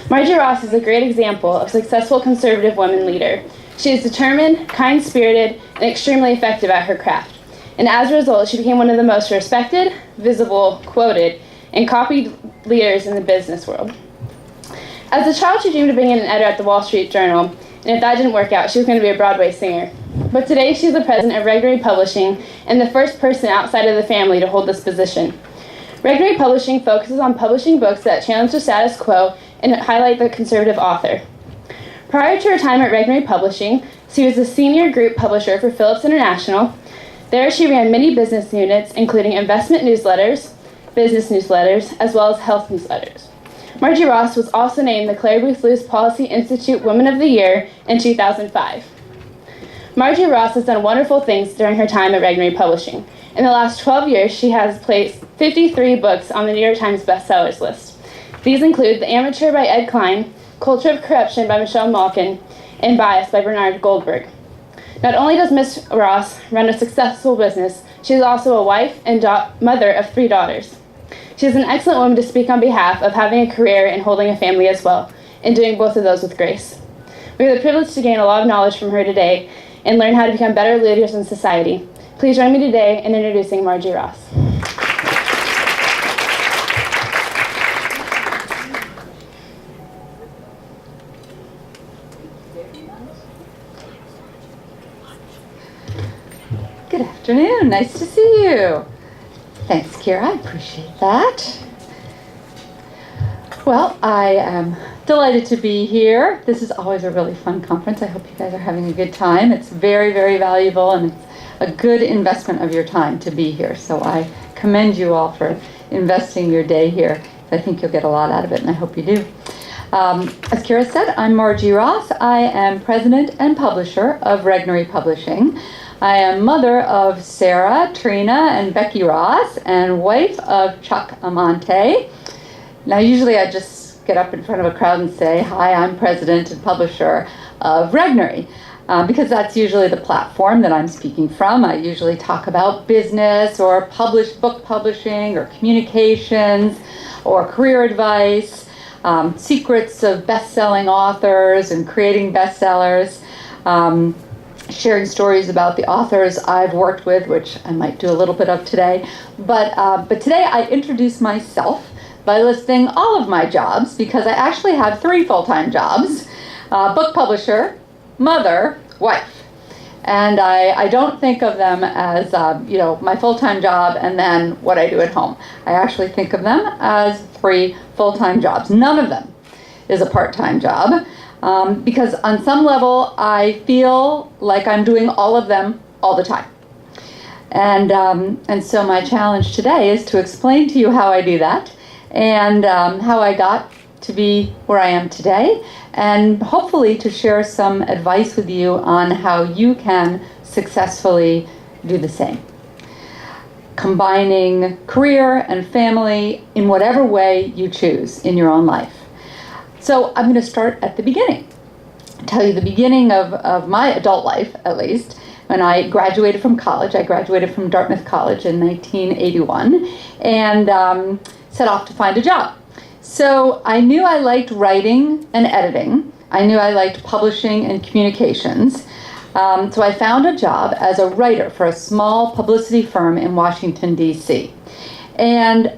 Marji Ross is a great example of a successful conservative woman leader. She is determined, kind-spirited, and extremely effective at her craft. And as a result, she became one of the most respected, visible, quoted, and copied leaders in the business world. As a child, she dreamed of being an editor at the Wall Street Journal, and if that didn't work out, she was going to be a Broadway singer. But today, she's the president of Regnery Publishing and the first person outside of the family to hold this position. Regnery Publishing focuses on publishing books that challenge the status quo and highlight the conservative author. Prior to her time at Regnery Publishing, she was the senior group publisher for Phillips International. There, she ran many business units, including investment newsletters, business newsletters, as well as health newsletters. Marji Ross was also named the Clare Luce Policy Institute Woman of the Year in 2005. Marji Ross has done wonderful things during her time at Regnery Publishing. In the last 12 years, she has placed 53 books on the New York Times bestsellers list. These include The Amateur by Ed Klein, Culture of Corruption by Michelle Malkin, and Bias by Bernard Goldberg. Not only does Ms. Ross run a successful business, she is also a wife and mother of 3 daughters. She is an excellent woman to speak on behalf of having a career and holding a family as well, and doing both of those with grace. We have the privilege to gain a lot of knowledge from her today and learn how to become better leaders in society. Please join me today in introducing Marji Ross. Good afternoon. Nice to see you. Thanks, Kira. I appreciate that. Well, I am delighted to be here. This is always a really fun conference. I hope you guys are having a good time. It's very, very valuable, and it's a good investment of your time to be here. So I commend you all for investing your day here. I think you'll get a lot out of it, and I hope you do. As Kira said, I'm Marji Ross. I am president and publisher of Regnery Publishing. I am mother of Sarah, Trina, and Becky Ross, and wife of Chuck Amante. Now, usually I just get up in front of a crowd and say, hi, I'm president and publisher of Regnery, because that's usually the platform that I'm speaking from. I usually talk about business or book publishing or communications or career advice, secrets of best-selling authors and creating bestsellers, sharing stories about the authors I've worked with, which I might do a little bit of today. But today I introduce myself by listing all of my jobs, because I actually have 3 full-time jobs: book publisher, mother, wife. And I don't think of them as my full-time job and then what I do at home. I actually think of them as 3 full-time jobs. None of them is a part-time job. Because on some level, I feel like I'm doing all of them all the time. And so my challenge today is to explain to you how I do that, and how I got to be where I am today, and hopefully to share some advice with you on how you can successfully do the same. Combining career and family in whatever way you choose in your own life. So I'm going to start at the beginning, tell you the beginning of my adult life, at least. When I graduated from college, I graduated from Dartmouth College in 1981, and set off to find a job. So I knew I liked writing and editing. I knew I liked publishing and communications. So I found a job as a writer for a small publicity firm in Washington, D.C. And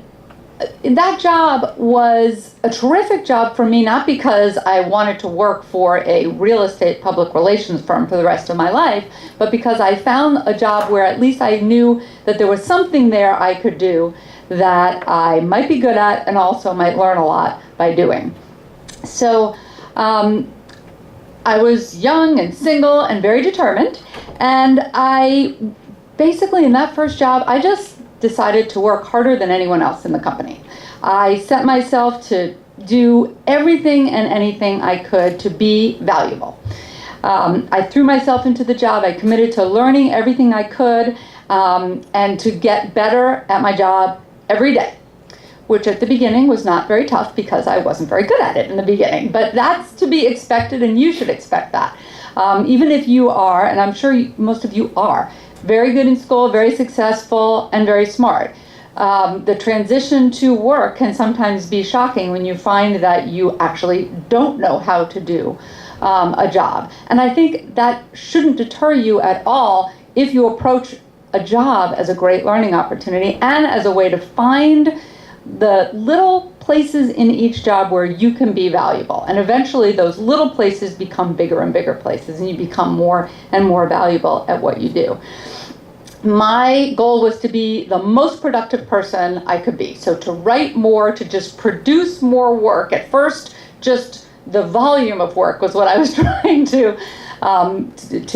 that job was a terrific job for me, not because I wanted to work for a real estate public relations firm for the rest of my life, but because I found a job where at least I knew that there was something there I could do that I might be good at and also might learn a lot by doing. So I was young and single and very determined, and I basically in that first job, I just decided to work harder than anyone else in the company. I set myself to do everything and anything I could to be valuable. I threw myself into the job. I committed to learning everything I could and to get better at my job every day, which at the beginning was not very tough because I wasn't very good at it in the beginning. But that's to be expected, and you should expect that. Even if you are, and I'm sure most of you are, very good in school, very successful, and very smart. The transition to work can sometimes be shocking when you find that you actually don't know how to do a job. And I think that shouldn't deter you at all if you approach a job as a great learning opportunity and as a way to find the little places in each job where you can be valuable. And eventually those little places become bigger and bigger places, and you become more and more valuable at what you do. My goal was to be the most productive person I could be. So to write more, to just produce more work. At first, just the volume of work was what I was trying to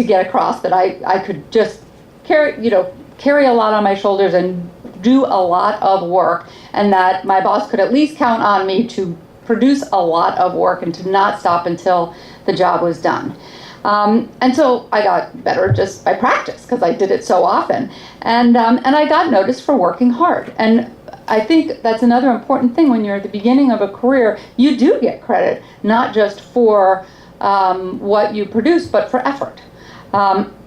get across, that I could just carry a lot on my shoulders and do a lot of work, and that my boss could at least count on me to produce a lot of work and to not stop until the job was done. And so I got better just by practice, because I did it so often. And I got noticed for working hard. And I think that's another important thing when you're at the beginning of a career. You do get credit, not just for what you produce, but for effort.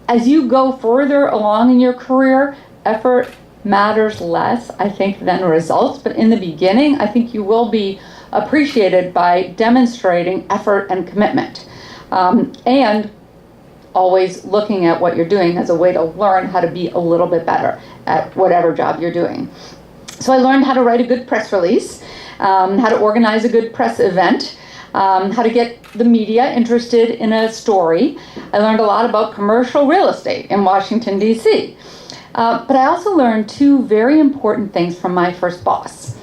As you go further along in your career, effort matters less, I think, than results. But in the beginning, I think you will be appreciated by demonstrating effort and commitment. And always looking at what you're doing as a way to learn how to be a little bit better at whatever job you're doing. So I learned how to write a good press release, how to organize a good press event, how to get the media interested in a story. I learned a lot about commercial real estate in Washington, D.C. But I also learned two very important things from my first boss.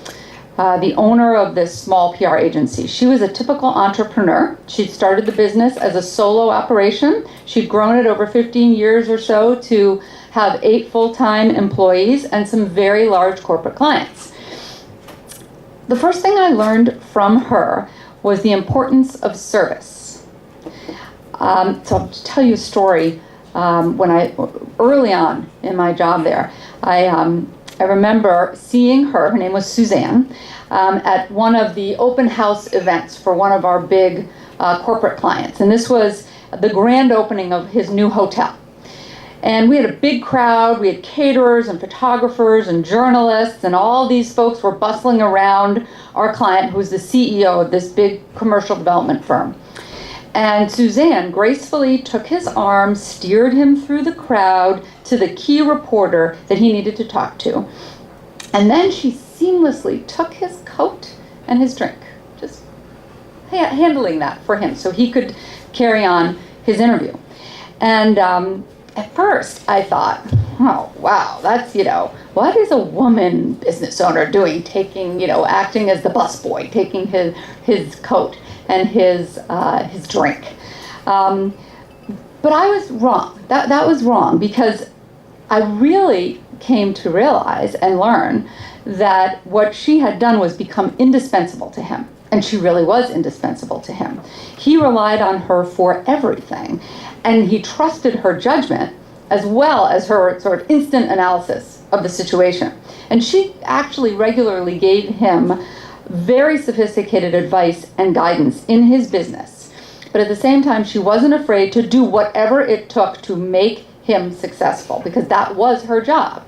The owner of this small PR agency. She was a typical entrepreneur. She'd started the business as a solo operation. She'd grown it over 15 years or so to have 8 full-time employees and some very large corporate clients. The first thing I learned from her was the importance of service. So I'll just tell you a story. Early on in my job there, I remember seeing her name was Suzanne, at one of the open house events for one of our big corporate clients. And this was the grand opening of his new hotel. And we had a big crowd. We had caterers and photographers and journalists, and all these folks were bustling around our client, who was the CEO of this big commercial development firm. And Suzanne gracefully took his arm, steered him through the crowd to the key reporter that he needed to talk to. And then she seamlessly took his coat and his drink, just handling that for him so he could carry on his interview. And at first I thought, oh, wow, that's, what is a woman business owner doing, acting as the busboy, taking his coat and his drink. But I was wrong. That was wrong, because I really came to realize and learn that what she had done was become indispensable to him. And she really was indispensable to him. He relied on her for everything, and he trusted her judgment as well as her sort of instant analysis of the situation. And she actually regularly gave him very sophisticated advice and guidance in his business. But at the same time, she wasn't afraid to do whatever it took to make him successful, because that was her job.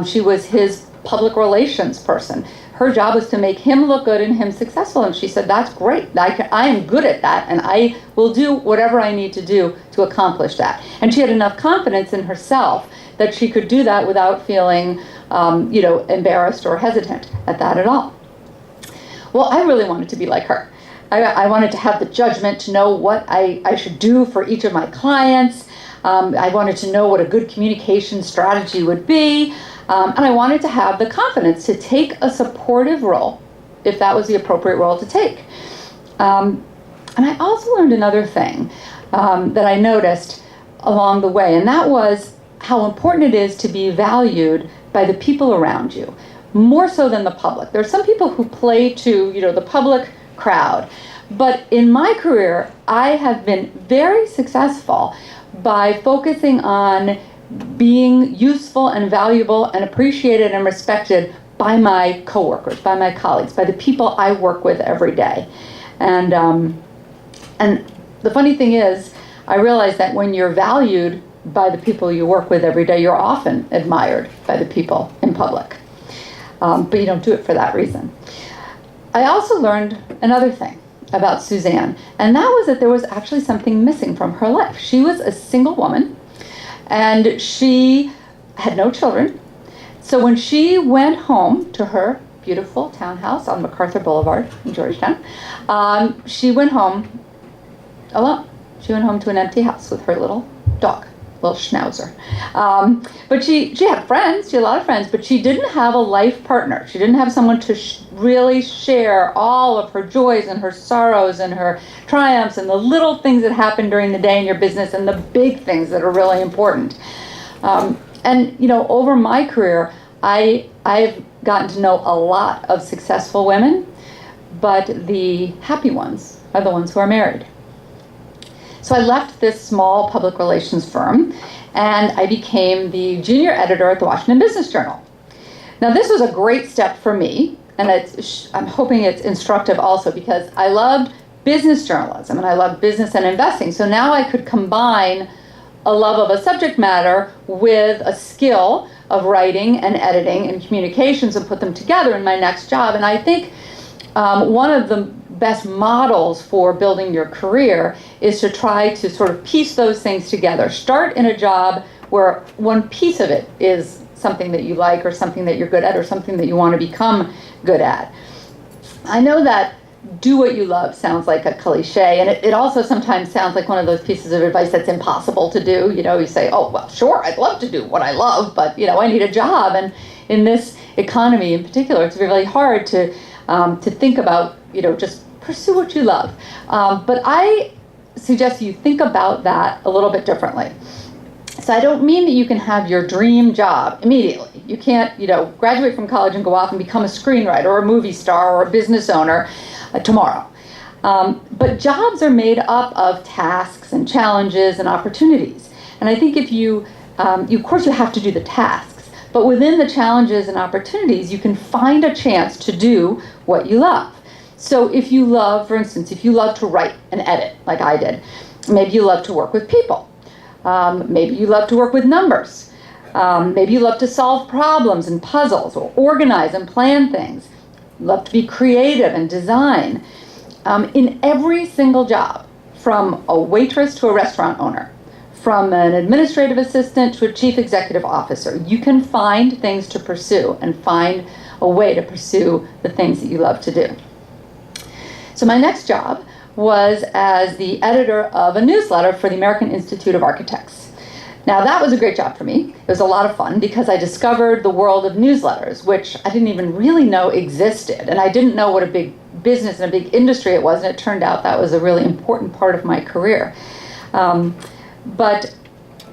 She was his public relations person. Her job was to make him look good and him successful. And she said, that's great. I am good at that, and I will do whatever I need to do to accomplish that. And she had enough confidence in herself that she could do that without feeling embarrassed or hesitant at that at all. Well, I really wanted to be like her. I wanted to have the judgment to know what I should do for each of my clients. I wanted to know what a good communication strategy would be. And I wanted to have the confidence to take a supportive role, if that was the appropriate role to take. And I also learned another thing that I noticed along the way, and that was how important it is to be valued by the people around you, more so than the public. There are some people who play to, the public crowd. But in my career, I have been very successful by focusing on being useful and valuable and appreciated and respected by my coworkers, by my colleagues, by the people I work with every day. And the funny thing is, I realize that when you're valued by the people you work with every day, you're often admired by the people in public. but you don't do it for that reason. I also learned another thing about Suzanne, and that was that there was actually something missing from her life. She was a single woman, and she had no children. So when she went home to her beautiful townhouse on MacArthur Boulevard in Georgetown, she went home alone. She went home to an empty house with her little dog, little schnauzer. But she had friends, she had a lot of friends, but she didn't have a life partner. She didn't have someone to really share all of her joys and her sorrows and her triumphs and the little things that happen during the day in your business and the big things that are really important. And over my career, I've gotten to know a lot of successful women, but the happy ones are the ones who are married. So I left this small public relations firm, and I became the junior editor at the Washington Business Journal. Now this was a great step for me, and I'm hoping it's instructive also, because I loved business journalism and I loved business and investing. So now I could combine a love of a subject matter with a skill of writing and editing and communications and put them together in my next job. And I think one of the best models for building your career is to try to sort of piece those things together. Start in a job where one piece of it is something that you like or something that you're good at or something that you want to become good at. I know that do what you love sounds like a cliche, and it also sometimes sounds like one of those pieces of advice that's impossible to do. You say, oh, well, sure, I'd love to do what I love, but, I need a job. And in this economy in particular, it's really hard to think about, just pursue what you love. But I suggest you think about that a little bit differently. So I don't mean that you can have your dream job immediately. You can't, graduate from college and go off and become a screenwriter or a movie star or a business owner tomorrow. But jobs are made up of tasks and challenges and opportunities. And I think if of course you have to do the tasks, but within the challenges and opportunities, you can find a chance to do what you love. So if you love, for instance, if you love to write and edit, like I did, maybe you love to work with people. Maybe you love to work with numbers. Maybe you love to solve problems and puzzles or organize and plan things. You love to be creative and design. In every single job, from a waitress to a restaurant owner, from an administrative assistant to a chief executive officer, you can find things to pursue and find a way to pursue the things that you love to do. So my next job was as the editor of a newsletter for the American Institute of Architects. Now that was a great job for me. It was a lot of fun because I discovered the world of newsletters, which I didn't even really know existed. And I didn't know what a big business and a big industry it was, and it turned out that was a really important part of my career. But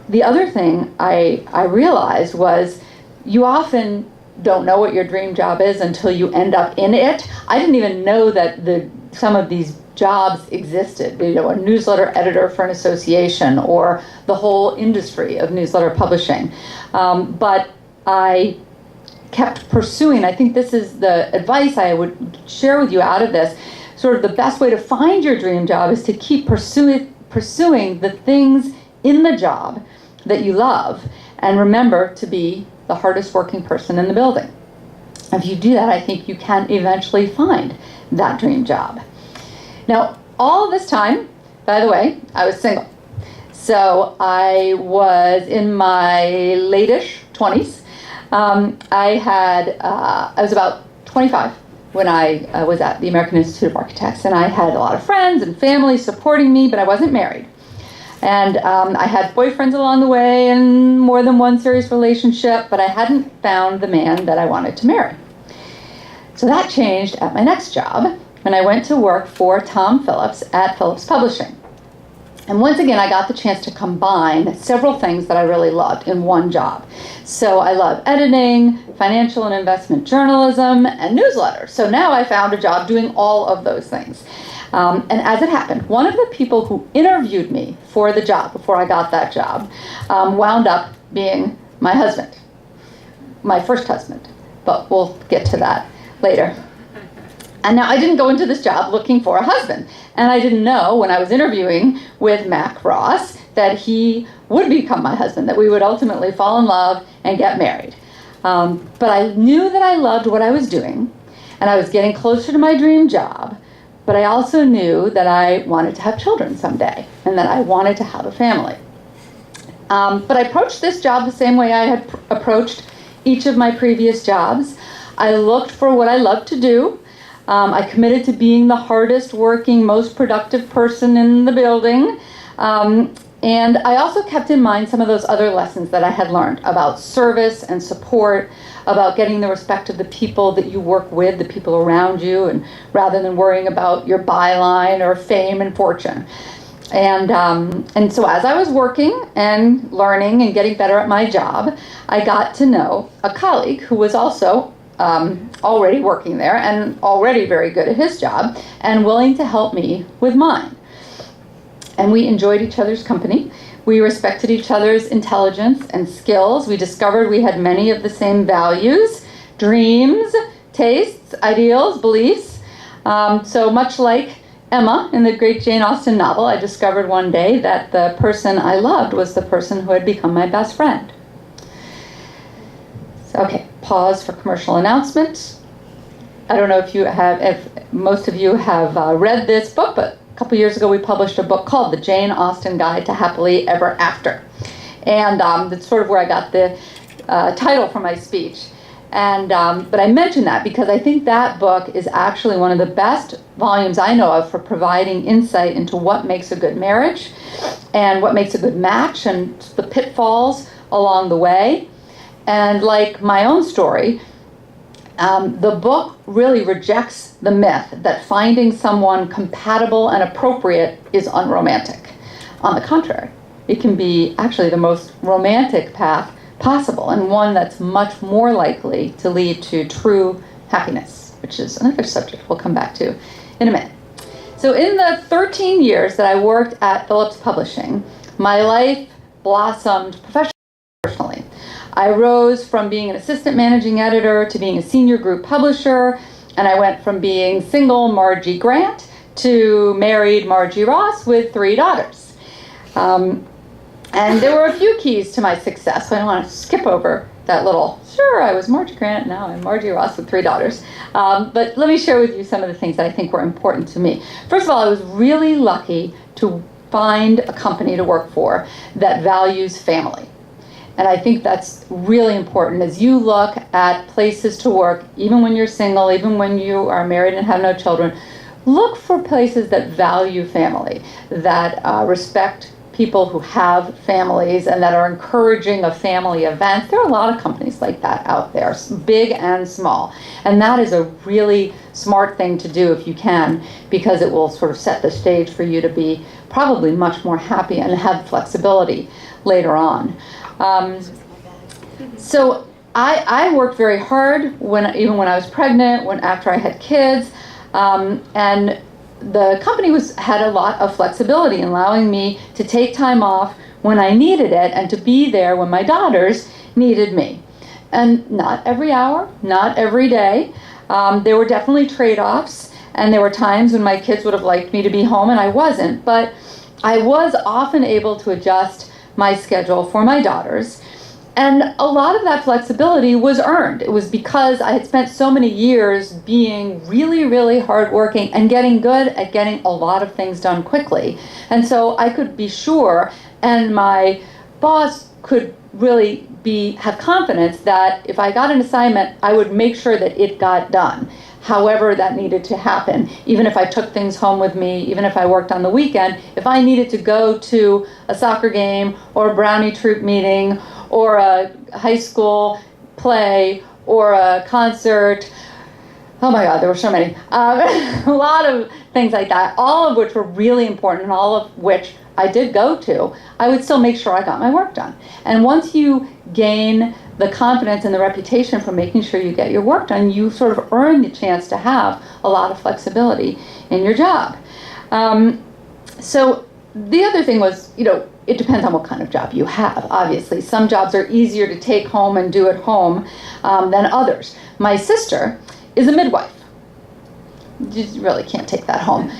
the other thing I realized was you often don't know what your dream job is until you end up in it. I didn't even know that some of these jobs existed, a newsletter editor for an association or the whole industry of newsletter publishing. But I kept pursuing. I think this is the advice I would share with you out of this. Sort of the best way to find your dream job is to keep pursuing the things in the job that you love, and remember to be the hardest working person in the building. If you do that, I think you can eventually find that dream job. Now, all this time, by the way, I was single. So I was in my late-ish 20s. I was about 25 when I was at the American Institute of Architects, and I had a lot of friends and family supporting me, but I wasn't married. And I had boyfriends along the way and more than one serious relationship, but I hadn't found the man that I wanted to marry. So that changed at my next job when I went to work for Tom Phillips at Phillips Publishing. And once again, I got the chance to combine several things that I really loved in one job. So I love editing, financial and investment journalism, and newsletters. So now I found a job doing all of those things. And as it happened, one of the people who interviewed me for the job before I got that job wound up being my husband, my first husband. But we'll get to that later. And now I didn't go into this job looking for a husband. And I didn't know when I was interviewing with Marji Ross that he would become my husband, that we would ultimately fall in love and get married. But I knew that I loved what I was doing, and I was getting closer to my dream job. But I also knew that I wanted to have children someday, and that I wanted to have a family. But I approached this job the same way I had approached each of my previous jobs. I looked for what I loved to do. I committed to being the hardest working, most productive person in the building. And I also kept in mind some of those other lessons that I had learned about service and support, about getting the respect of the people that you work with, the people around you, and rather than worrying about your byline or fame and fortune. And so as I was working and learning and getting better at my job, I got to know a colleague who was also already working there and already very good at his job and willing to help me with mine. And we enjoyed each other's company. We respected each other's intelligence and skills. We discovered we had many of the same values, dreams, tastes, ideals, beliefs. So much like Emma in the great Jane Austen novel, I discovered one day that the person I loved was the person who had become my best friend. So, okay, pause for commercial announcement. I don't know if most of you have read this book, but a couple years ago we published a book called The Jane Austen Guide to Happily Ever After. And that's sort of where I got the title for my speech. But I mention that because I think that book is actually one of the best volumes I know of for providing insight into what makes a good marriage and what makes a good match and the pitfalls along the way. And like my own story, the book really rejects the myth that finding someone compatible and appropriate is unromantic. On the contrary, it can be actually the most romantic path possible, and one that's much more likely to lead to true happiness, which is another subject we'll come back to in a minute. So in the 13 years that I worked at Phillips Publishing, my life blossomed professionally. Personally, I rose from being an assistant managing editor to being a senior group publisher, and I went from being single Marji Grant to married Marji Ross with 3 daughters. And there were a few keys to my success, so I don't want to skip over that little, sure, I was Marji Grant, now I'm Marji Ross with 3 daughters. But let me share with you some of the things that I think were important to me. First of all, I was really lucky to find a company to work for that values family. And I think that's really important as you look at places to work, even when you're single, even when you are married and have no children, look for places that value family, that respect people who have families and that are encouraging of family events. There are a lot of companies like that out there, big and small. And that is a really smart thing to do if you can, because it will sort of set the stage for you to be probably much more happy and have flexibility later on. So I worked very hard even when I was pregnant, after I had kids, and the company had a lot of flexibility in allowing me to take time off when I needed it and to be there when my daughters needed me. And not every hour, not every day. There were definitely trade-offs, and there were times when my kids would have liked me to be home and I wasn't, but I was often able to adjust my schedule for my daughters. And a lot of that flexibility was earned. It was because I had spent so many years being really, really hardworking and getting good at getting a lot of things done quickly. And so I could be sure, and my boss could really have confidence that if I got an assignment, I would make sure that it got done, however that needed to happen. Even if I took things home with me, even if I worked on the weekend, if I needed to go to a soccer game or a brownie troop meeting or a high school play or a concert, oh my God, there were so many. A lot of things like that, all of which were really important and all of which I did go to, I would still make sure I got my work done. And once you gain the confidence and the reputation for making sure you get your work done, you sort of earn the chance to have a lot of flexibility in your job. So the other thing was, it depends on what kind of job you have, obviously. Some jobs are easier to take home and do at home than others. My sister is a midwife. You really can't take that home.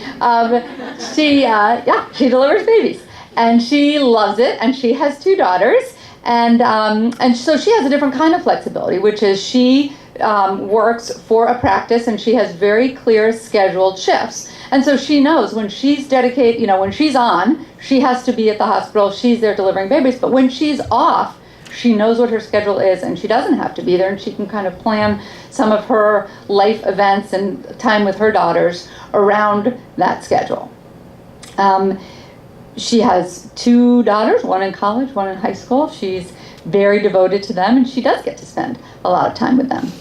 She delivers babies. And she loves it, and she has 2 daughters. And so she has a different kind of flexibility, which is she works for a practice and she has very clear scheduled shifts. And so she knows when she's dedicated, when she's on, she has to be at the hospital, she's there delivering babies. But when she's off, she knows what her schedule is and she doesn't have to be there, and she can kind of plan some of her life events and time with her daughters around that schedule. She has 2 daughters, one in college, one in high school. She's very devoted to them, and she does get to spend a lot of time with them.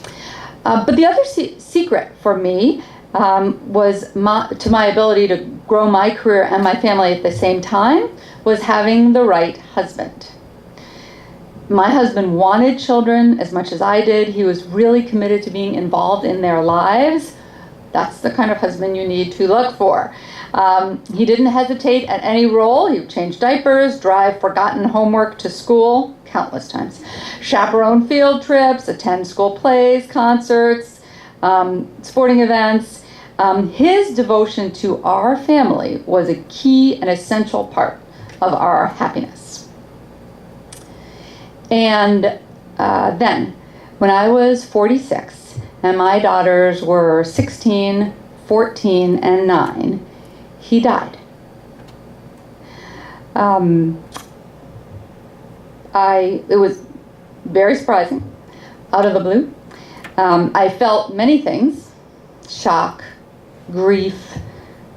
But the other secret for me was to my ability to grow my career and my family at the same time was having the right husband. My husband wanted children as much as I did. He was really committed to being involved in their lives. That's the kind of husband you need to look for. He didn't hesitate at any role. He would change diapers, drive forgotten homework to school countless times, chaperone field trips, attend school plays, concerts, sporting events. His devotion to our family was a key and essential part of our happiness. And then, when I was 46 and my daughters were 16, 14, and 9, he died. It was very surprising, out of the blue. I felt many things: shock, grief,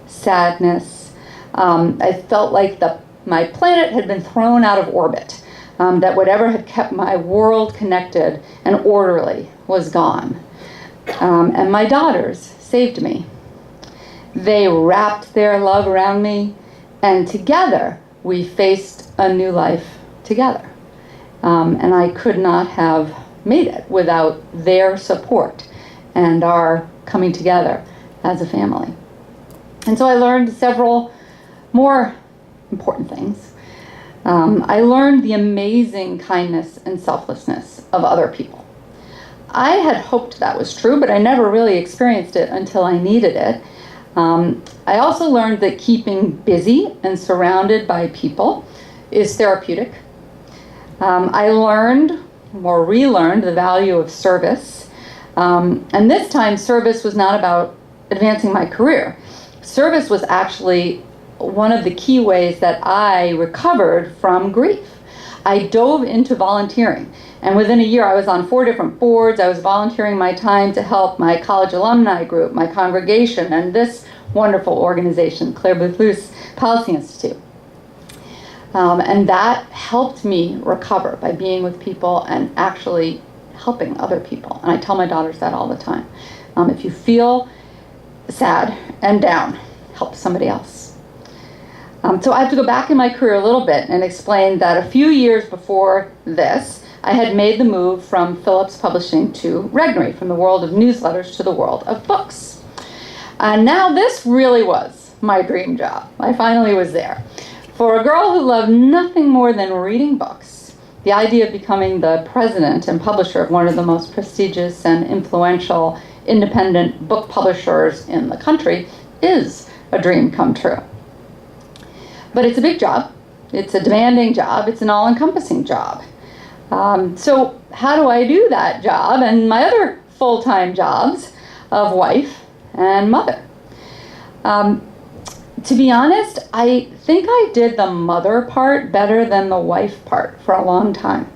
sadness. I felt like my planet had been thrown out of orbit, that whatever had kept my world connected and orderly was gone. And my daughters saved me. They wrapped their love around me, and together we faced a new life together. And I could not have made it without their support and our coming together as a family. And so I learned several more important things. I learned the amazing kindness and selflessness of other people. I had hoped that was true, but I never really experienced it until I needed it. I also learned that keeping busy and surrounded by people is therapeutic. I learned, or relearned, the value of service. And this time, service was not about advancing my career. Service was actually one of the key ways that I recovered from grief. I dove into volunteering. And within a year, I was on 4 different boards. I was volunteering my time to help my college alumni group, my congregation, and this wonderful organization, Clare, Boothe, Luce Policy Institute. And that helped me recover by being with people and actually helping other people. And I tell my daughters that all the time. If you feel sad and down, help somebody else. So I have to go back in my career a little bit and explain that a few years before this, I had made the move from Phillips Publishing to Regnery, from the world of newsletters to the world of books. And now this really was my dream job. I finally was there. For a girl who loved nothing more than reading books, the idea of becoming the president and publisher of one of the most prestigious and influential independent book publishers in the country is a dream come true. But it's a big job. It's a demanding job. It's an all-encompassing job. So how do I do that job and my other full-time jobs of wife and mother? To be honest, I think I did the mother part better than the wife part for a long time.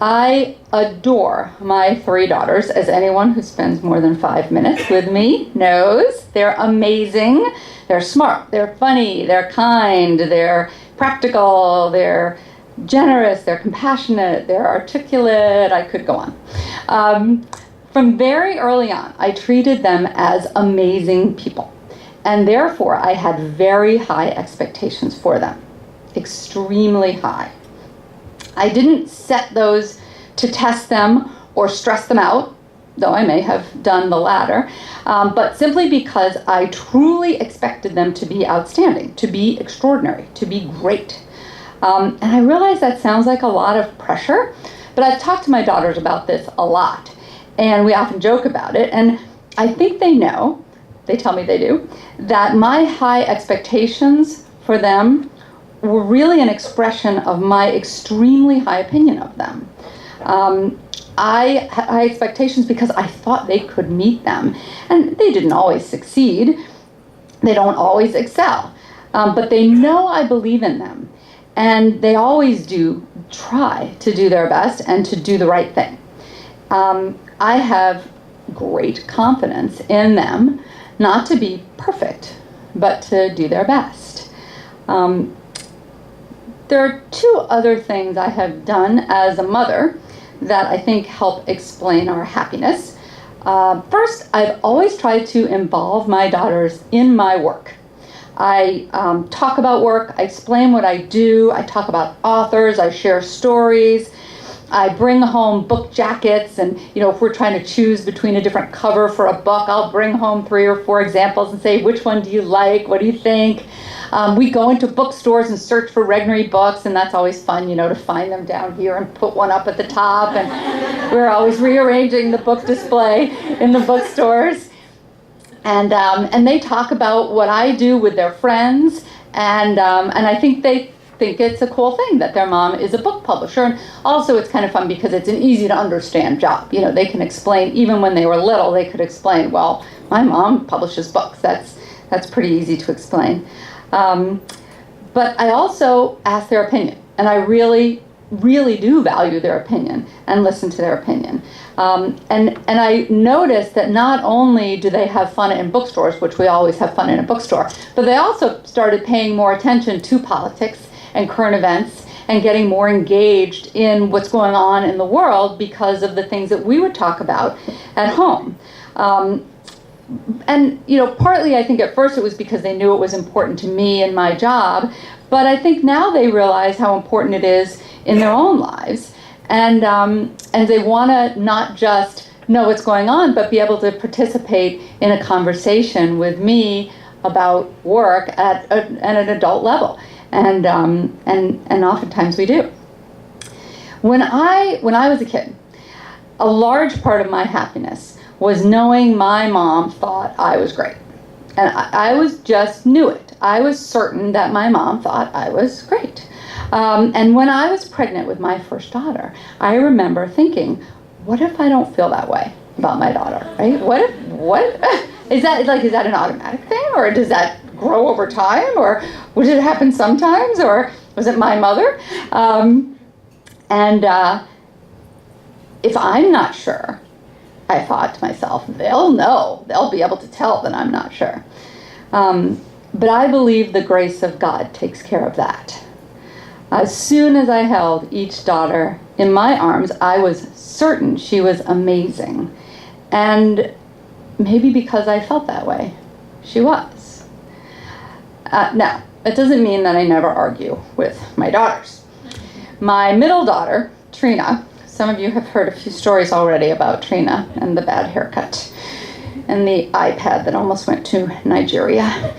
I adore my 3 daughters, as anyone who spends more than 5 minutes with me knows. They're amazing. They're smart. They're funny. They're kind. They're practical. They're generous. They're compassionate. They're articulate. I could go on. From very early on, I treated them as amazing people. And therefore, I had very high expectations for them. Extremely high. I didn't set those to test them or stress them out, though I may have done the latter, but simply because I truly expected them to be outstanding, to be extraordinary, to be great. And I realize that sounds like a lot of pressure, but I've talked to my daughters about this a lot, and we often joke about it, and I think they know, they tell me they do, that my high expectations for them were really an expression of my extremely high opinion of them. I had high expectations because I thought they could meet them. And they didn't always succeed. They don't always excel. But they know I believe in them. And they always do try to do their best and to do the right thing. I have great confidence in them, not to be perfect, but to do their best. There are two other things I have done as a mother that I think help explain our happiness. First, I've always tried to involve my daughters in my work. I talk about work, I explain what I do, I talk about authors, I share stories, I bring home book jackets, and if we're trying to choose between a different cover for a book, I'll bring home 3 or 4 examples and say, which one do you like, what do you think? We go into bookstores and search for Regnery books, and that's always fun, to find them down here and put one up at the top, and we're always rearranging the book display in the bookstores. And they talk about what I do with their friends, and I think they think it's a cool thing that their mom is a book publisher. And also it's kind of fun because it's an easy to understand job. They can explain, even when they were little, they could explain, well, my mom publishes books. That's pretty easy to explain. But I also ask their opinion, and I really, really do value their opinion and listen to their opinion. And I noticed that not only do they have fun in bookstores, which we always have fun in a bookstore, but they also started paying more attention to politics and current events and getting more engaged in what's going on in the world because of the things that we would talk about at home. And partly I think at first it was because they knew it was important to me and my job, but I think now they realize how important it is in their own lives, and they want to not just know what's going on, but be able to participate in a conversation with me about work at an adult level, and oftentimes we do. When I was a kid, a large part of my happiness was knowing my mom thought I was great. And I just knew it. I was certain that my mom thought I was great. And when I was pregnant with my first daughter, I remember thinking, what if I don't feel that way about my daughter, right? Is that an automatic thing? Or does that grow over time? Or would it happen sometimes? Or was it my mother? If I'm not sure, I thought to myself, they'll know. They'll be able to tell that I'm not sure. But I believe the grace of God takes care of that. As soon as I held each daughter in my arms, I was certain she was amazing. And maybe because I felt that way, she was. Now, that doesn't mean that I never argue with my daughters. My middle daughter, Trina, some of you have heard a few stories already about Trina and the bad haircut and the iPad that almost went to Nigeria.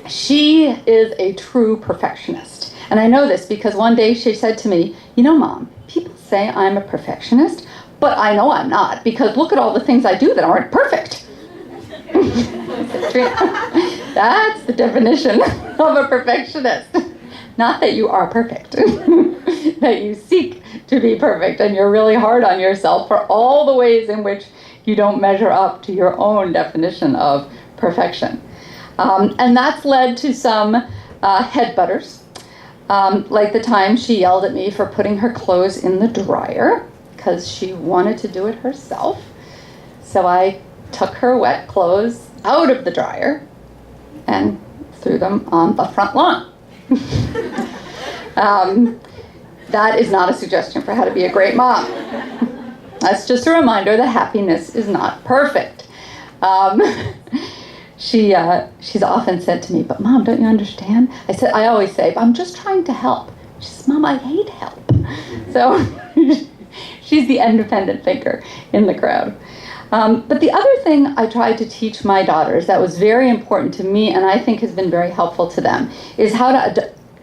She is a true perfectionist. And I know this because one day she said to me, Mom, people say I'm a perfectionist, but I know I'm not because look at all the things I do that aren't perfect. I said, Trina, that's the definition of a perfectionist. Not that you are perfect, that you seek to be perfect and you're really hard on yourself for all the ways in which you don't measure up to your own definition of perfection. And that's led to some headbutters, like the time she yelled at me for putting her clothes in the dryer because she wanted to do it herself. So I took her wet clothes out of the dryer and threw them on the front lawn. That is not a suggestion for how to be a great mom. That's just a reminder that happiness is not perfect. She's often said to me, but Mom, don't you understand? I always say, I'm just trying to help. She says, Mom, I hate help. So she's the independent thinker in the crowd. But the other thing I tried to teach my daughters that was very important to me and I think has been very helpful to them is how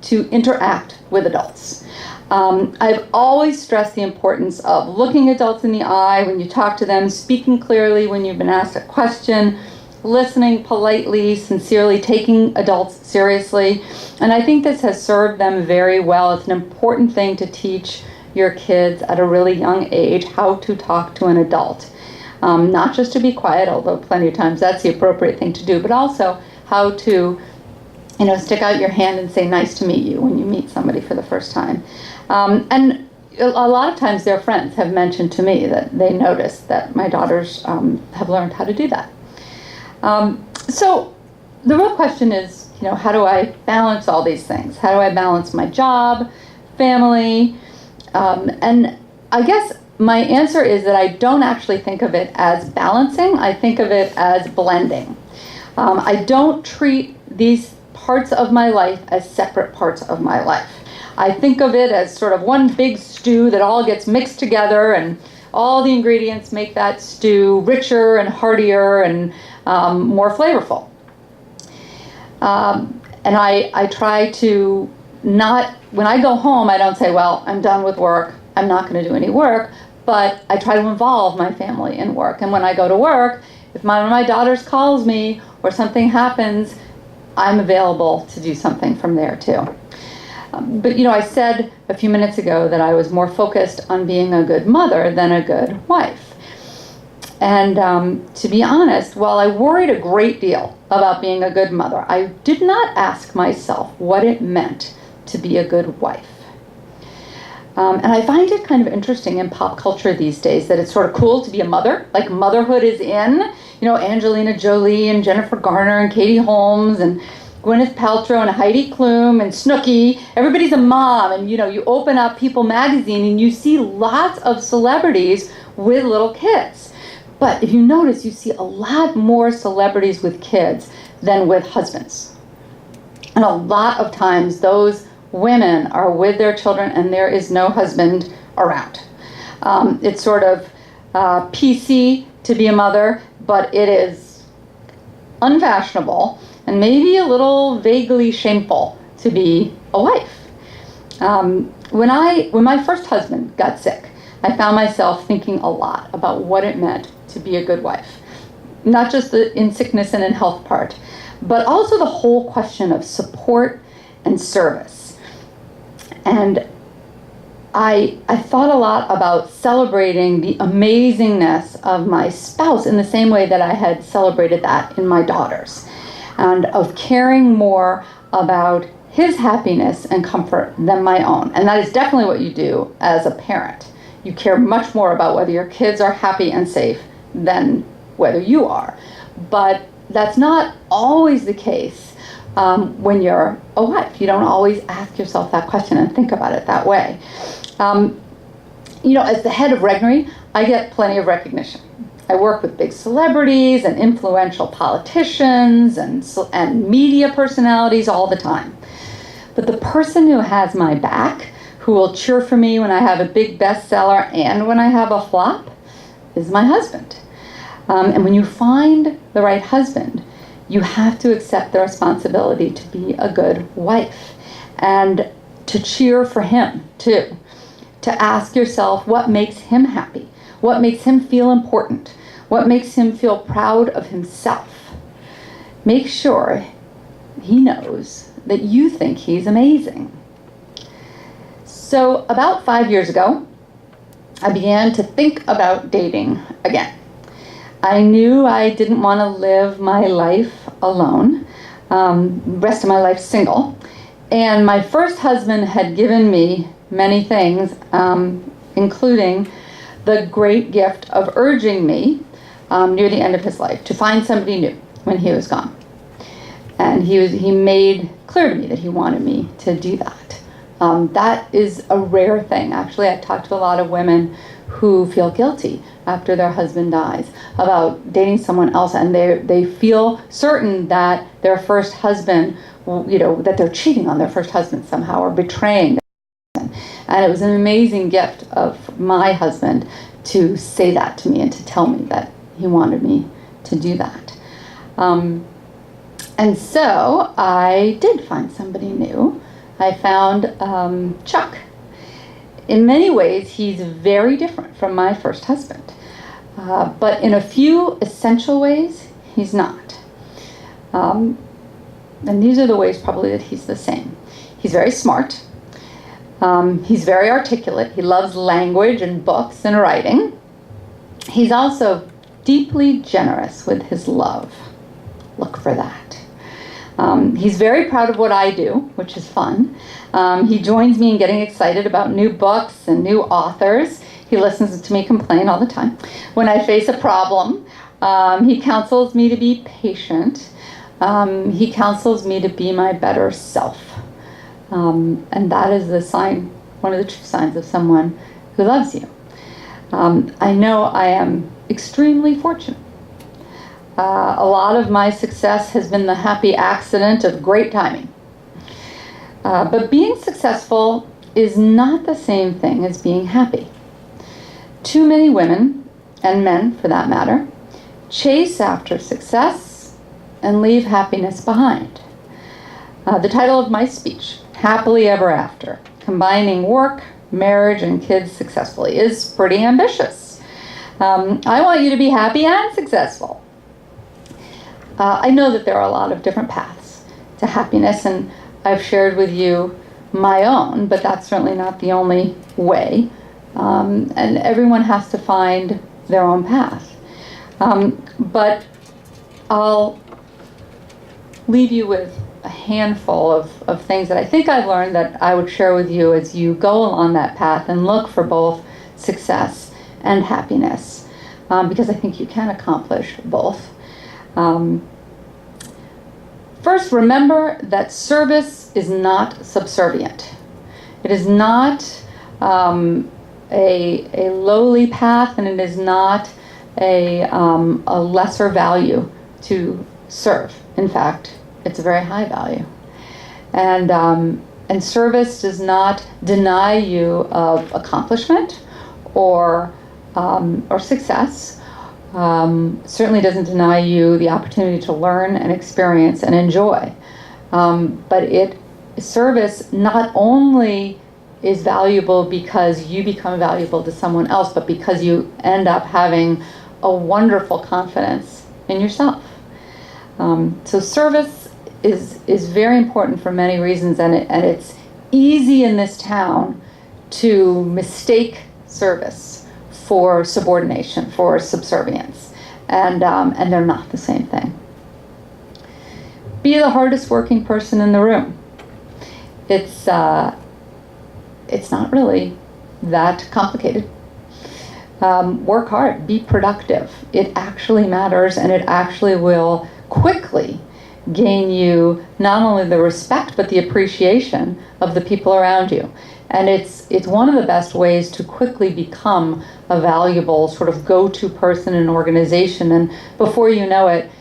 to interact with adults. I've always stressed the importance of looking adults in the eye when you talk to them, speaking clearly when you've been asked a question, listening politely, sincerely, taking adults seriously. And I think this has served them very well. It's an important thing to teach your kids at a really young age how to talk to an adult. Not just to be quiet, although plenty of times that's the appropriate thing to do, but also how to, stick out your hand and say nice to meet you when you meet somebody for the first time. And a lot of times their friends have mentioned to me that they notice that my daughters have learned how to do that. So the real question is, how do I balance all these things? How do I balance my job, family? And I guess my answer is that I don't actually think of it as balancing. I think of it as blending. I don't treat these parts of my life as separate parts of my life. I think of it as sort of one big stew that all gets mixed together, and all the ingredients make that stew richer and heartier and more flavorful. And I try to not, when I go home, I don't say, well, I'm done with work, I'm not going to do any work, but I try to involve my family in work. And when I go to work, if one of my daughters calls me or something happens, I'm available to do something from there too. But I said a few minutes ago that I was more focused on being a good mother than a good wife. And to be honest, while I worried a great deal about being a good mother, I did not ask myself what it meant to be a good wife. And I find it kind of interesting in pop culture these days that it's sort of cool to be a mother. Like motherhood is in, Angelina Jolie and Jennifer Garner and Katie Holmes and Gwyneth Paltrow and Heidi Klum and Snooki. Everybody's a mom, and you open up People magazine and you see lots of celebrities with little kids. But if you notice, you see a lot more celebrities with kids than with husbands. And a lot of times those women are with their children and there is no husband around. It's sort of PC to be a mother, but it is unfashionable and maybe a little vaguely shameful to be a wife. When my first husband got sick, I found myself thinking a lot about what it meant to be a good wife. Not just the in sickness and in health part, but also the whole question of support and service. And I thought a lot about celebrating the amazingness of my spouse in the same way that I had celebrated that in my daughters, and of caring more about his happiness and comfort than my own. And that is definitely what you do as a parent. You care much more about whether your kids are happy and safe than whether you are. But that's not always the case when you're a wife. You don't always ask yourself that question and think about it that way. As the head of Regnery, I get plenty of recognition. I work with big celebrities and influential politicians and media personalities all the time. But the person who has my back, who will cheer for me when I have a big bestseller and when I have a flop, is my husband. And when you find the right husband, you have to accept the responsibility to be a good wife and to cheer for him too. To ask yourself what makes him happy, what makes him feel important, what makes him feel proud of himself. Make sure he knows that you think he's amazing. So about 5 years ago, I began to think about dating again. I knew I didn't want to live my life alone, rest of my life single. And my first husband had given me many things, including the great gift of urging me near the end of his life to find somebody new when he was gone. And he made clear to me that he wanted me to do that. That is a rare thing. Actually, I talked to a lot of women who feel guilty after their husband dies about dating someone else, and they feel certain that their first husband, that they're cheating on their first husband somehow or betraying them. And it was an amazing gift of my husband to say that to me and to tell me that he wanted me to do that. And so I did find somebody new. I found Chuck. In many ways, he's very different from my first husband. But in a few essential ways, He's not. And these are the ways probably that he's the same. He's very smart. He's very articulate. He loves language and books and writing. He's also deeply generous with his love. Look for that. He's very proud of what I do, which is fun. He joins me in getting excited about new books and new authors. He listens to me complain all the time. When I face a problem, he counsels me to be patient. He counsels me to be my better self. And that is the sign, one of the true signs of someone who loves you. I know I am extremely fortunate. A lot of my success has been the happy accident of great timing. But being successful is not the same thing as being happy. Too many women, and men for that matter, chase after success and leave happiness behind. The title of my speech, Happily Ever After, Combining Work, Marriage, and Kids Successfully, is pretty ambitious. I want you to be happy and successful. I know that there are a lot of different paths to happiness, and I've shared with you my own, but that's certainly not the only way. And everyone has to find their own path. But I'll leave you with a handful of things that I think I've learned that I would share with you as you go along that path and look for both success and happiness, because I think you can accomplish both. First, remember that service is not subservient. It is not a lowly path, and it is not a lesser value to serve. In fact, it's a very high value. And service does not deny you of accomplishment or success. Certainly doesn't deny you the opportunity to learn and experience and enjoy. But service not only is valuable because you become valuable to someone else, but because you end up having a wonderful confidence in yourself. So service is very important for many reasons, and it's easy in this town to mistake service for subordination, for subservience, and they're not the same thing. Be the hardest working person in the room. It's not really that complicated. Work hard, be productive. It actually matters, and it actually will quickly gain you not only the respect but the appreciation of the people around you. And it's one of the best ways to quickly become a valuable sort of go-to person in an organization. And before you know it,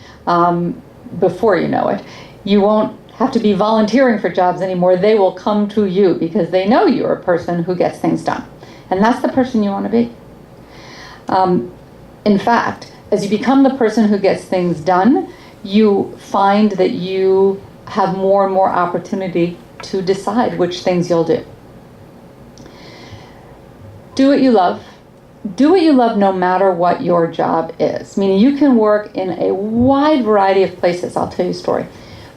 you won't have to be volunteering for jobs anymore. They will come to you because they know you're a person who gets things done. And that's the person you want to be. In fact, as you become the person who gets things done, you find that you have more and more opportunity to decide which things you'll do. Do what you love. Do what you love no matter what your job is. Meaning you can work in a wide variety of places. I'll tell you a story.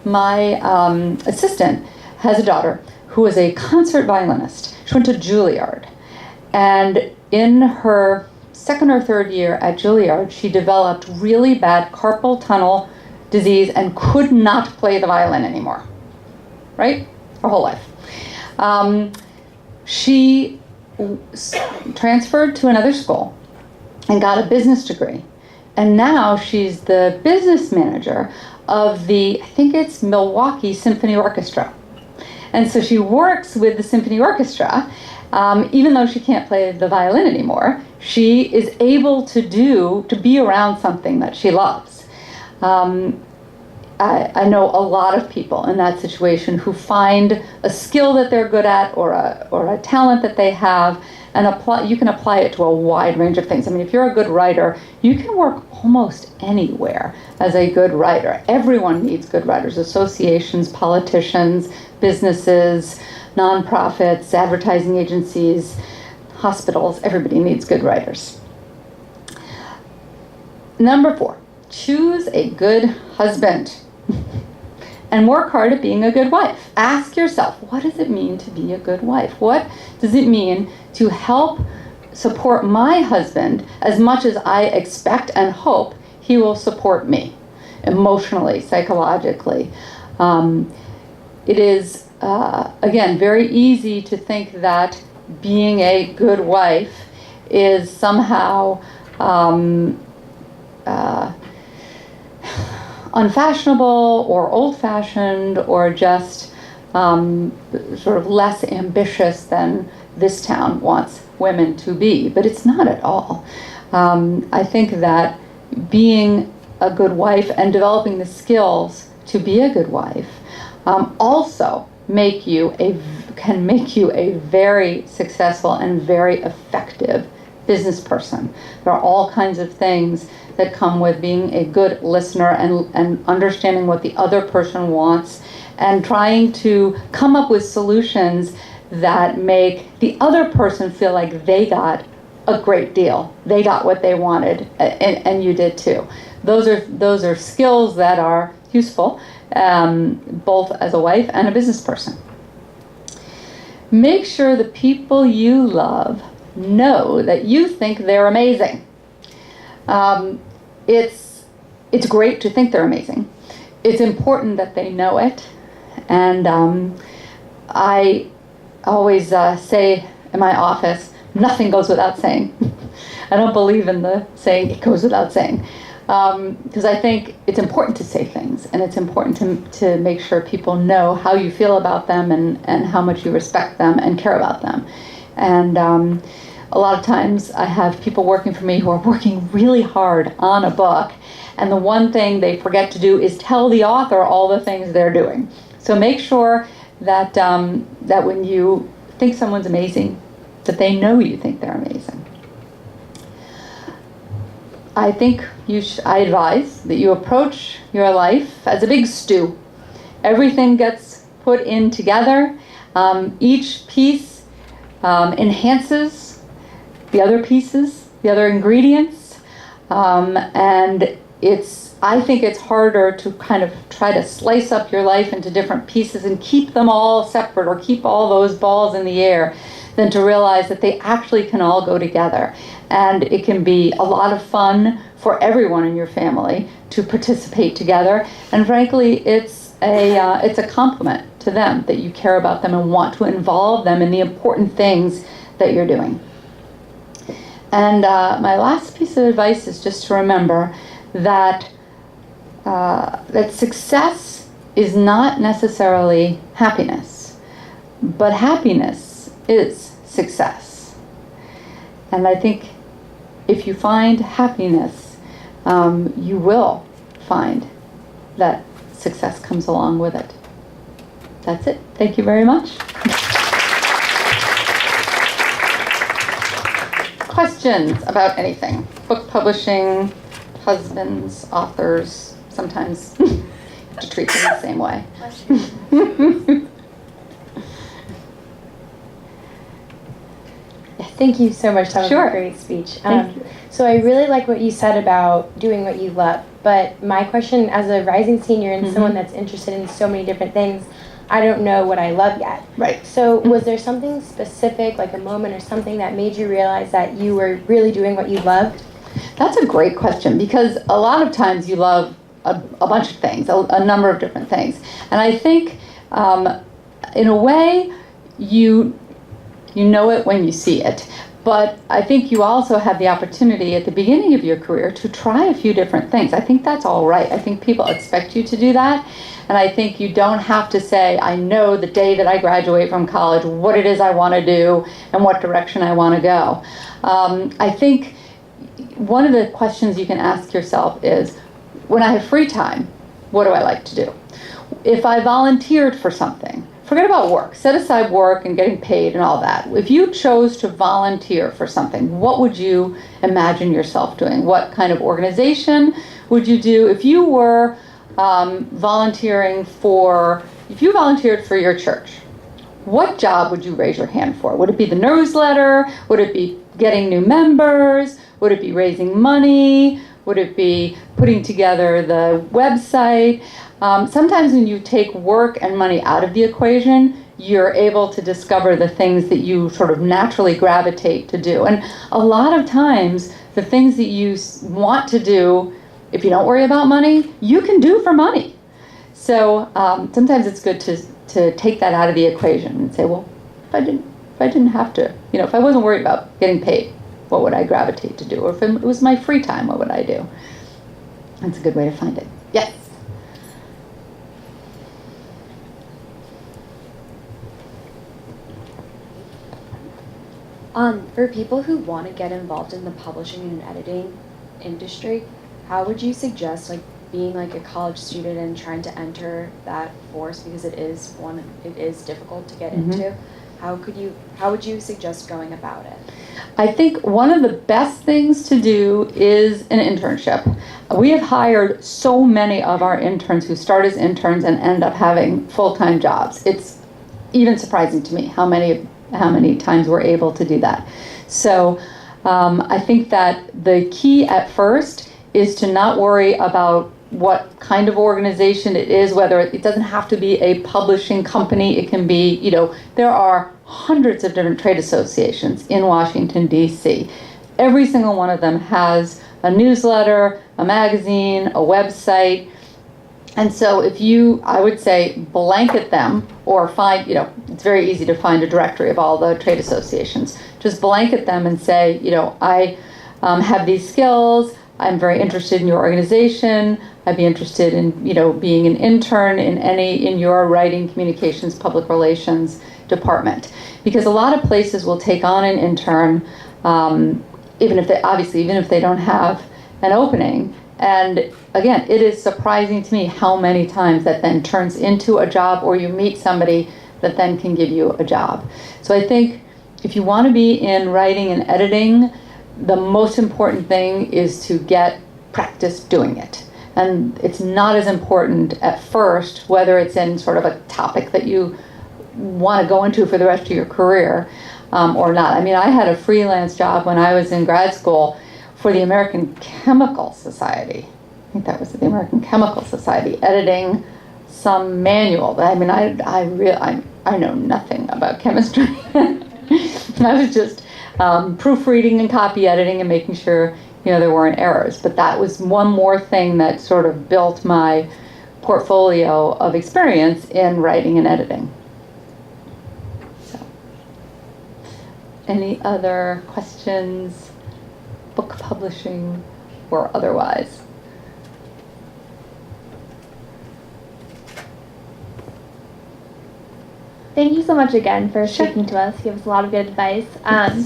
My assistant has a daughter who is a concert violinist. She went to Juilliard. And in her second or third year at Juilliard, she developed really bad carpal tunnel disease and could not play the violin anymore. Right? Her whole life. She transferred to another school and got a business degree. And now she's the business manager of the, I think it's Milwaukee Symphony Orchestra. And so she works with the symphony orchestra. Even though she can't play the violin anymore, she is able to be around something that she loves. I know a lot of people in that situation who find a skill that they're good at or a talent that they have, and you can apply it to a wide range of things. I mean, if you're a good writer, you can work almost anywhere as a good writer. Everyone needs good writers. Associations, politicians, businesses, nonprofits, advertising agencies, hospitals. Everybody needs good writers. Number 4. choose a good husband and work hard at being a good wife. Ask yourself, what does it mean to be a good wife? What does it mean to help support my husband as much as I expect and hope he will support me emotionally, psychologically? It is, again, very easy to think that being a good wife is somehow unfashionable or old-fashioned or just sort of less ambitious than this town wants women to be. But it's not at all. I think that being a good wife and developing the skills to be a good wife also can make you a very successful and very effective business person. There are all kinds of things that come with being a good listener and understanding what the other person wants and trying to come up with solutions that make the other person feel like they got a great deal. They got what they wanted, and you did too. Those are skills that are useful, both as a wife and a business person. Make sure the people you love know that you think they're amazing. It's great to think they're amazing. It's important that they know it. And I always say in my office, nothing goes without saying. I don't believe in the saying, it goes without saying. Because I think it's important to say things, and it's important to make sure people know how you feel about them and how much you respect them and care about them. And a lot of times I have people working for me who are working really hard on a book, and the one thing they forget to do is tell the author all the things they're doing. So make sure that that when you think someone's amazing, that they know you think they're amazing. I think I advise that you approach your life as a big stew. Everything gets put in together. Each piece enhances the other pieces, the other ingredients, and I think it's harder to kind of try to slice up your life into different pieces and keep them all separate or keep all those balls in the air than to realize that they actually can all go together. And it can be a lot of fun for everyone in your family to participate together. And frankly, it's a compliment to them that you care about them and want to involve them in the important things that you're doing. And my last piece of advice is just to remember that that success is not necessarily happiness, but happiness is success. And I think if you find happiness, you will find that success comes along with it. That's it. Thank you very much. Questions about anything? Book publishing, husbands, authors, sometimes you have to treat them the same way. Thank you so much. That was a great speech. So I really like what you said about doing what you love. But my question as a rising senior and someone that's interested in so many different things, I don't know what I love yet. Right. So was there something specific, like a moment or something that made you realize that you were really doing what you loved? That's a great question, because a lot of times you love a bunch of things, a number of different things. And I think in a way you know it when you see it. But I think you also have the opportunity at the beginning of your career to try a few different things. I think that's all right. I think people expect you to do that. And I think you don't have to say, I know the day that I graduate from college what it is I want to do and what direction I want to go. I think one of the questions you can ask yourself is, when I have free time, what do I like to do? If I volunteered for something, forget about work. Set aside work and getting paid and all that. If you chose to volunteer for something, what would you imagine yourself doing? What kind of organization would you do? If you were volunteered for your church, what job would you raise your hand for? Would it be the newsletter? Would it be getting new members? Would it be raising money? Would it be putting together the website? Sometimes when you take work and money out of the equation, you're able to discover the things that you sort of naturally gravitate to do. And a lot of times, the things that you want to do, if you don't worry about money, you can do for money. So sometimes it's good to take that out of the equation and say, well, if I didn't have to, if I wasn't worried about getting paid, what would I gravitate to do? Or if it was my free time, what would I do? That's a good way to find it. Yes? For people who want to get involved in the publishing and editing industry, how would you suggest being a college student and trying to enter that force, because it is difficult to get into? How would you suggest going about it? I think one of the best things to do is an internship. We have hired so many of our interns who start as interns and end up having full-time jobs. It's even surprising to me how many times we're able to do that. So I think that the key at first is to not worry about what kind of organization it is, whether it doesn't have to be a publishing company. It can be, there are hundreds of different trade associations in Washington, D.C. Every single one of them has a newsletter, a magazine, a website. And so I would say blanket them, or find, it's very easy to find a directory of all the trade associations. Just blanket them and say, I have these skills. I'm very interested in your organization. I'd be interested in, being an intern in your writing, communications, public relations department. Because a lot of places will take on an intern, even if they don't have an opening. And again, it is surprising to me how many times that then turns into a job, or you meet somebody that then can give you a job. So I think if you want to be in writing and editing, the most important thing is to get practice doing it. And it's not as important at first whether it's in sort of a topic that you want to go into for the rest of your career or not. I mean, I had a freelance job when I was in grad school for the American Chemical Society. I think that was the American Chemical Society, editing some manual. But I mean, I know nothing about chemistry. I was just proofreading and copy editing and making sure there weren't errors. But that was one more thing that sort of built my portfolio of experience in writing and editing. So, any other questions, book publishing or otherwise? Thank you so much again for speaking to us. You gave us a lot of good advice.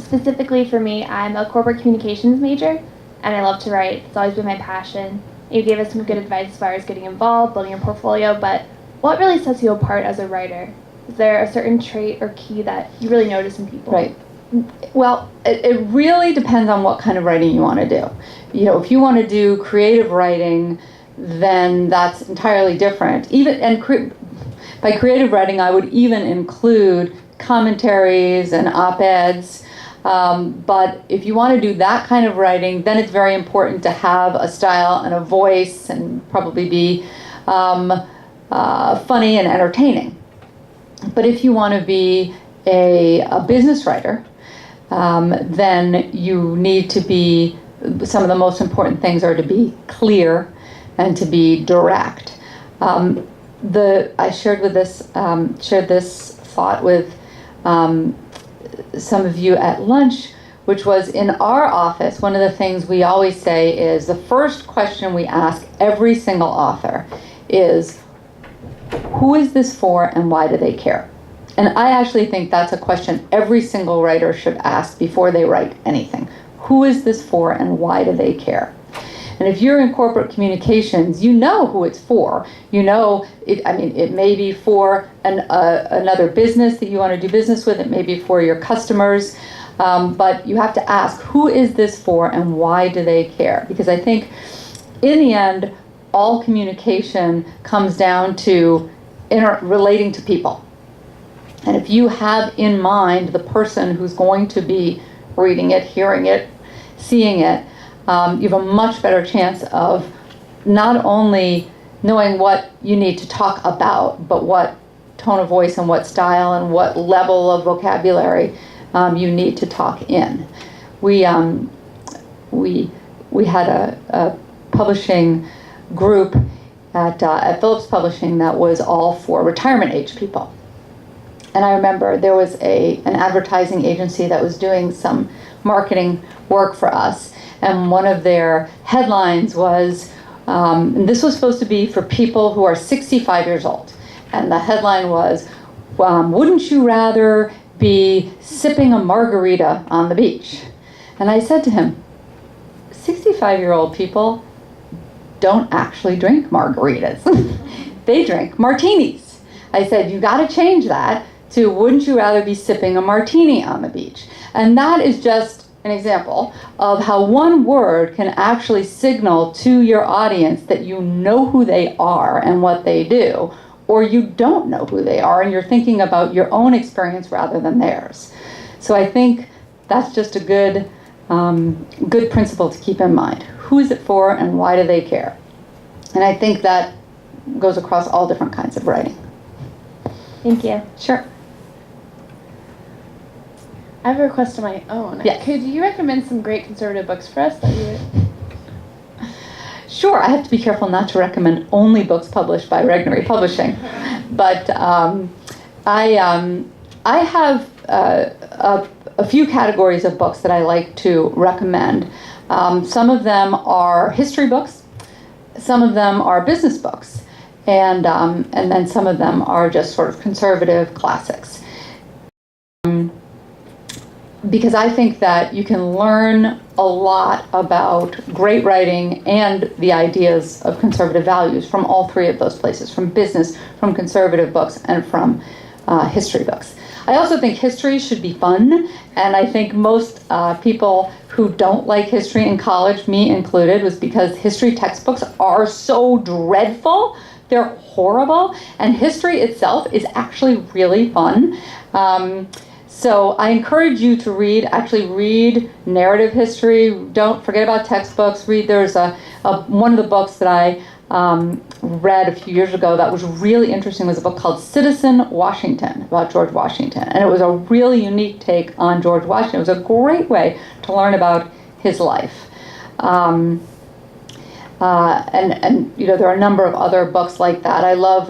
Specifically for me, I'm a corporate communications major, and I love to write. It's always been my passion. You gave us some good advice as far as getting involved, building your portfolio, but what really sets you apart as a writer? Is there a certain trait or key that you really notice in people? Right. Well, it really depends on what kind of writing you want to do. If you want to do creative writing, then that's entirely different. By creative writing, I would even include commentaries and op-eds. But if you want to do that kind of writing, then it's very important to have a style and a voice and probably be funny and entertaining. But if you want to be a business writer, then you need to be, some of the most important things are to be clear and to be direct. I shared this thought with some of you at lunch, which was in our office, one of the things we always say is the first question we ask every single author is, who is this for and why do they care? And I actually think that's a question every single writer should ask before they write anything. Who is this for and why do they care? And if you're in corporate communications, you know who it's for. It may be for another business that you want to do business with. It may be for your customers. But you have to ask, who is this for and why do they care? Because I think in the end, all communication comes down to relating to people. And if you have in mind the person who's going to be reading it, hearing it, seeing it, you have a much better chance of not only knowing what you need to talk about, but what tone of voice and what style and what level of vocabulary you need to talk in. We had a publishing group at Phillips Publishing that was all for retirement age people. And I remember there was an advertising agency that was doing some marketing work for us, and one of their headlines was, and this was supposed to be for people who are 65 years old, and the headline was, wouldn't you rather be sipping a margarita on the beach? And I said to him, 65-year-old people don't actually drink margaritas. They drink martinis. I said, you got to change that to, wouldn't you rather be sipping a martini on the beach? And that is just an example of how one word can actually signal to your audience that you know who they are and what they do, or you don't know who they are and you're thinking about your own experience rather than theirs. So I think that's just a good principle to keep in mind. Who is it for and why do they care? And I think that goes across all different kinds of writing. Thank you. Sure. I have a request of my own. Yes. Could you recommend some great conservative books for us that you would? Sure, I have to be careful not to recommend only books published by Regnery Publishing, but I have a few categories of books that I like to recommend. Some of them are history books, some of them are business books, and then some of them are just sort of conservative classics. Because I think that you can learn a lot about great writing and the ideas of conservative values from all three of those places, from business, from conservative books, and from history books. I also think history should be fun, and I think most people who don't like history in college, me included, was because history textbooks are so dreadful. They're horrible, and history itself is actually really fun. So I encourage you to read narrative history. Don't forget about textbooks. There's one of the books that I read a few years ago that was really interesting was a book called Citizen Washington, about George Washington. And it was a really unique take on George Washington. It was a great way to learn about his life. And there are a number of other books like that. I love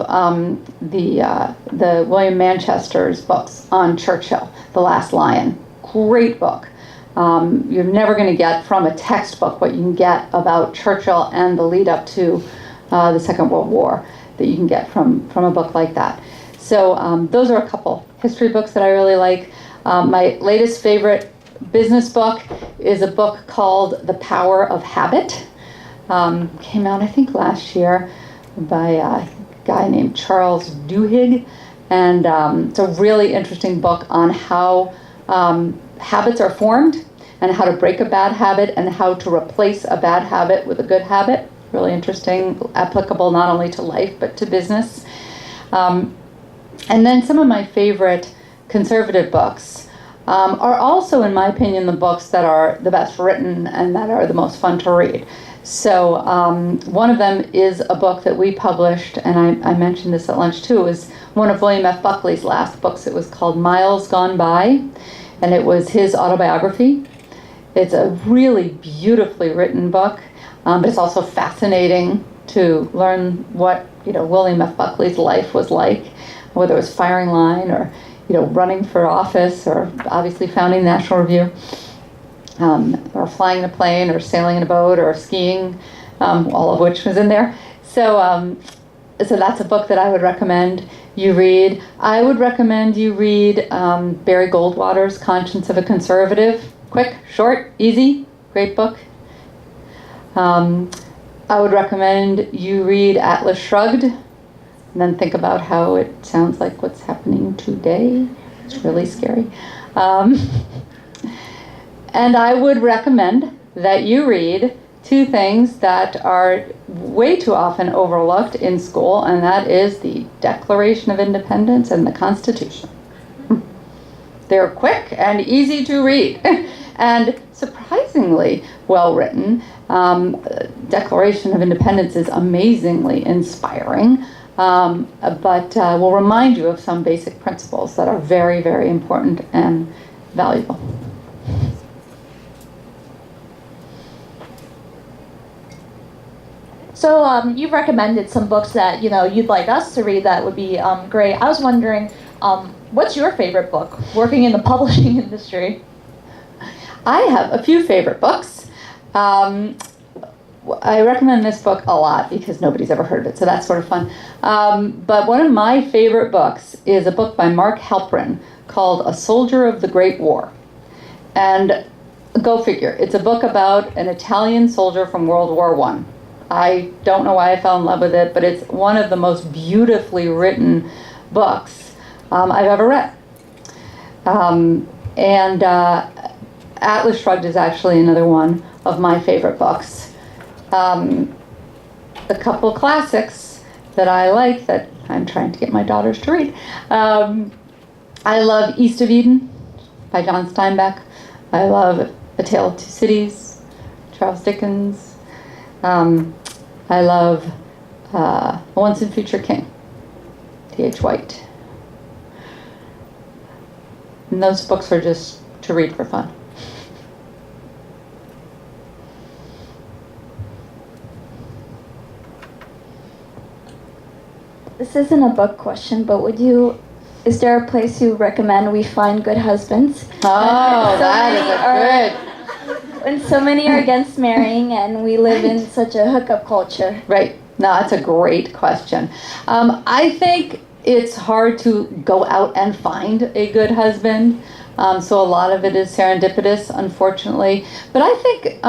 the William Manchester's books on Churchill, The Last Lion. Great book. You're never going to get from a textbook what you can get about Churchill and the lead up to the Second World War that you can get from a book like that. So those are a couple history books that I really like. My latest favorite business book is a book called The Power of Habit. Came out, I think, last year by a guy named Charles Duhigg. And it's a really interesting book on how habits are formed and how to break a bad habit and how to replace a bad habit with a good habit. Really interesting, applicable not only to life but to business. And then some of my favorite conservative books are also, in my opinion, the books that are the best written and that are the most fun to read. So one of them is a book that we published, and I mentioned this at lunch too. It was one of William F. Buckley's last books. It was called Miles Gone By, and it was his autobiography. It's a really beautifully written book, but it's also fascinating to learn what William F. Buckley's life was like, whether it was firing line or running for office or obviously founding National Review. Or flying in a plane, or sailing in a boat, or skiing, all of which was in there. So that's a book that I would recommend you read. I would recommend you read Barry Goldwater's Conscience of a Conservative. Quick, short, easy, great book. I would recommend you read Atlas Shrugged, and then think about how it sounds like what's happening today. It's really scary. And I would recommend that you read two things that are way too often overlooked in school, and that is the Declaration of Independence and the Constitution. They're quick and easy to read. and surprisingly well written. Declaration of Independence is amazingly inspiring, but will remind you of some basic principles that are very, very important and valuable. So you've recommended some books that you'd like us to read that would be great. I was wondering, what's your favorite book working in the publishing industry? I have a few favorite books. I recommend this book a lot because nobody's ever heard of it, so that's sort of fun. But one of my favorite books is a book by Mark Halperin called A Soldier of the Great War. And go figure, it's a book about an Italian soldier from World War I. I don't know why I fell in love with it, but it's one of the most beautifully written books I've ever read. Atlas Shrugged is actually another one of my favorite books. A couple classics that I like that I'm trying to get my daughters to read. I love East of Eden by John Steinbeck. I love A Tale of Two Cities, Charles Dickens. I love A Once and Future King, T.H. White. And those books are just to read for fun. This isn't a book question, but is there a place you recommend we find good husbands? Oh, that is a good. When so many are against marrying and we live in such a hookup culture. Right. No, that's a great question. I think it's hard to go out and find a good husband. So a lot of it is serendipitous, unfortunately. But I think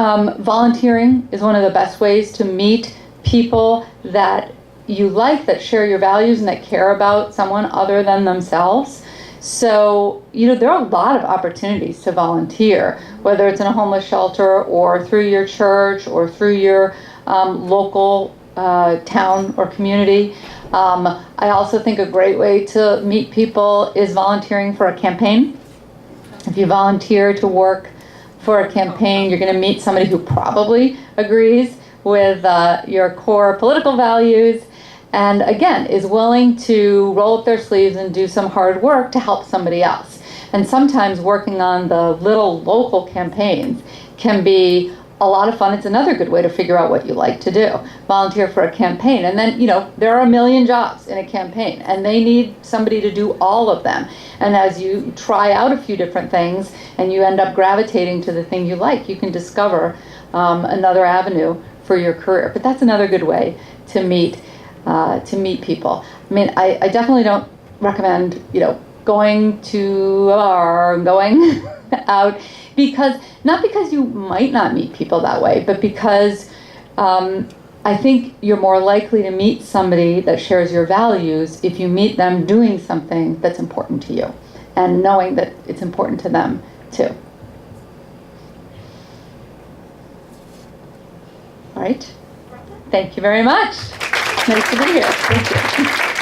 volunteering is one of the best ways to meet people that you like, that share your values, and that care about someone other than themselves. So, there are a lot of opportunities to volunteer, whether it's in a homeless shelter or through your church or through your local town or community. I also think a great way to meet people is volunteering for a campaign. If you volunteer to work for a campaign, you're going to meet somebody who probably agrees with your core political values, and again, is willing to roll up their sleeves and do some hard work to help somebody else. And sometimes working on the little local campaigns can be a lot of fun. It's another good way to figure out what you like to do. Volunteer for a campaign. And then, there are a million jobs in a campaign, and they need somebody to do all of them. And as you try out a few different things and you end up gravitating to the thing you like, you can discover another avenue for your career. But that's another good way to meet people. I mean, I definitely don't recommend, going to a bar, going out, not because you might not meet people that way, but because I think you're more likely to meet somebody that shares your values if you meet them doing something that's important to you and knowing that it's important to them too. All right. Thank you very much. Nice to be here. Thank you.